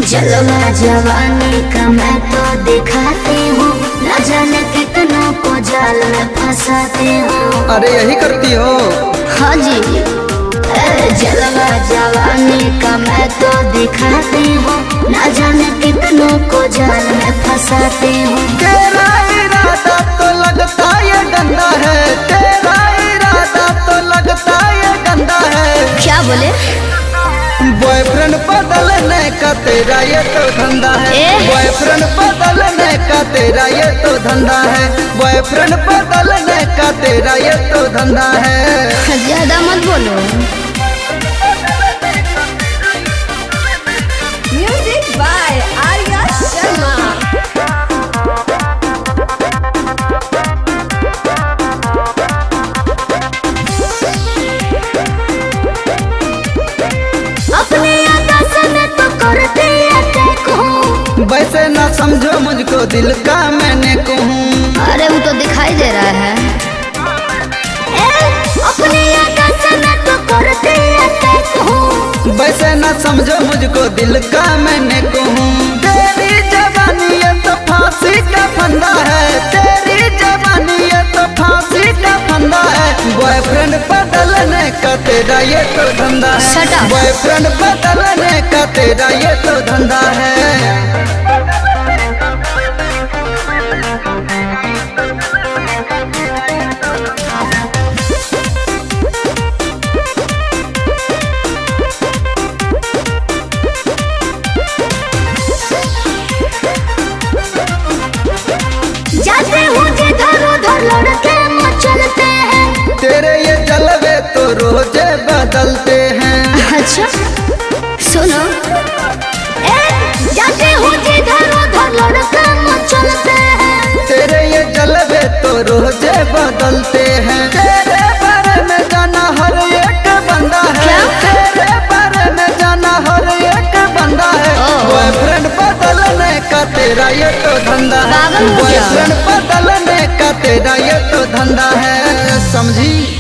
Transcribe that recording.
जलवा जवानी का मैं तो दिखाती हूँ, न जाने कितनों को जाल में फंसाती हूँ। अरे यही करती हो? हाँ जी। जलवा जवानी का मैं तो दिखाती हूँ, न जाने कितनों को जाल में फंसाती हूँ। तेरा इरादा तो लगता ये गंदा है, तेरा इरादा तो लगता ये गंदा है। क्या बोले? बॉयफ्रेंड बदलने का तेरा ये तो धंधा है, बॉयफ्रेंड बदलने का तेरा ये तो धंधा है, बॉयफ्रेंड बदलने का तेरा ये तो धंधा है। ज्यादा मत बोलो। Music by Arya Sharma. अपने आकाश में तो करते कहूँ, वैसे ना समझो मुझको दिल का मैंने कहूँ। अरे वो तो दिखाई दे रहा है। अपने आकाश में तो करते कहूँ, वैसे ना समझो मुझको दिल का मैंने कहूँ। तेरी जवानी ये तो फांसी का फंदा है, तेरी जवानी ये तो फांसी का फंदा है। बॉयफ्रेंड बदलने का तेरा ये तो धंधा है, बॉयफ्रेंड बदलने का तेरा ये तो धंधा है। जाते हूँ जिधर उधर लड़के मचलते हैं। तेरे ये जलवे तो रोजे बदलते हैं। अच्छा सुनो, जाते हूँ जिधर उधर लड़के मचलते हैं। तेरे ये जलवे तो रोजे बदलते हैं। तेरे बारे में जाना हर एक बंदा है, तेरे बारे में जाना हर एक बंदा है। बॉयफ्रेंड बदलने का तेरा ये तो धंधा है, बॉयफ्रेंड बदलने का तेरा ये तो धंधा है, समझी?